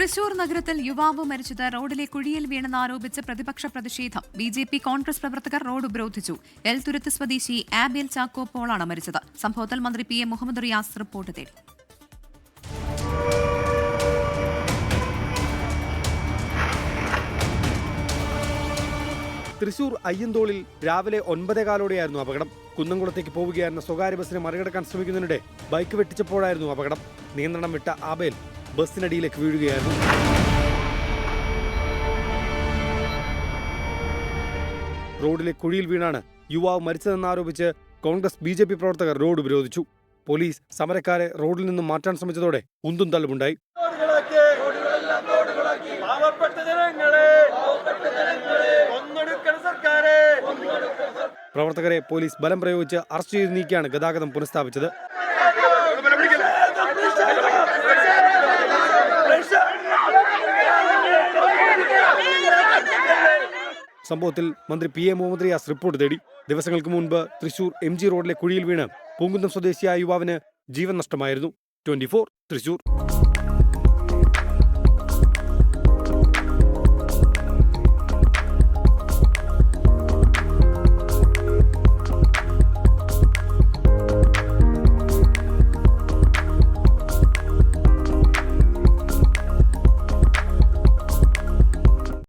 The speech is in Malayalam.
തൃശൂർ നഗരത്തിൽ യുവാവ് മരിച്ചത് റോഡിലെ കുഴിയിൽ വീണെന്നാരോപിച്ച് പ്രതിപക്ഷ പ്രതിഷേധം. ബിജെപി കോൺഗ്രസ് പ്രവർത്തകർ റോഡ് ഉപരോധിച്ചു. എൽത്തുരുത്ത് സ്വദേശി ആബേൽ ചാക്കോ പോളാണ് മരിച്ചത്. സംഭവത്തിൽ മന്ത്രി P M Muhammad Riyas report തേടി. തൃശൂർ അയ്യന്തോളിൽ രാവിലെ 9:15 അപകടം. കുന്നംകുളത്തേക്ക് പോവുകയായിരുന്ന സ്വകാര്യ ബസ്സിനെ മറികടക്കാൻ ശ്രമിക്കുന്നതിനിടെ ബൈക്ക് വെട്ടിച്ചപ്പോഴായിരുന്നു അപകടം. നിയന്ത്രണം വിട്ട ആബേൽ ബസ്സിനടിയിലേക്ക് വീഴുകയായിരുന്നു. റോഡിലെ കുഴിയിൽ വീണാണ് യുവാവ് മരിച്ചതെന്നാരോപിച്ച് കോൺഗ്രസ് ബിജെപി പ്രവർത്തകർ റോഡ് ഉപരോധിച്ചു. പോലീസ് സമരക്കാരെ റോഡിൽ നിന്നും മാറ്റാൻ ശ്രമിച്ചതോടെ ഉന്തും തള്ളുമുണ്ടായി. പ്രവർത്തകരെ പോലീസ് ബലം പ്രയോഗിച്ച് അറസ്റ്റ് ചെയ്ത് നീക്കിയാണ് ഗതാഗതം പുനഃസ്ഥാപിച്ചത്. സംഭവത്തിൽ മന്ത്രി P M Muhammad Riyas report തേടി. ദിവസങ്ങൾക്ക് മുൻപ് തൃശൂർ MG റോഡിലെ കുഴിയിൽ വീണ് പൂങ്കുന്നം സ്വദേശിയായ യുവാവിന് ജീവൻ നഷ്ടമായിരുന്നു. 24 തൃശൂർ.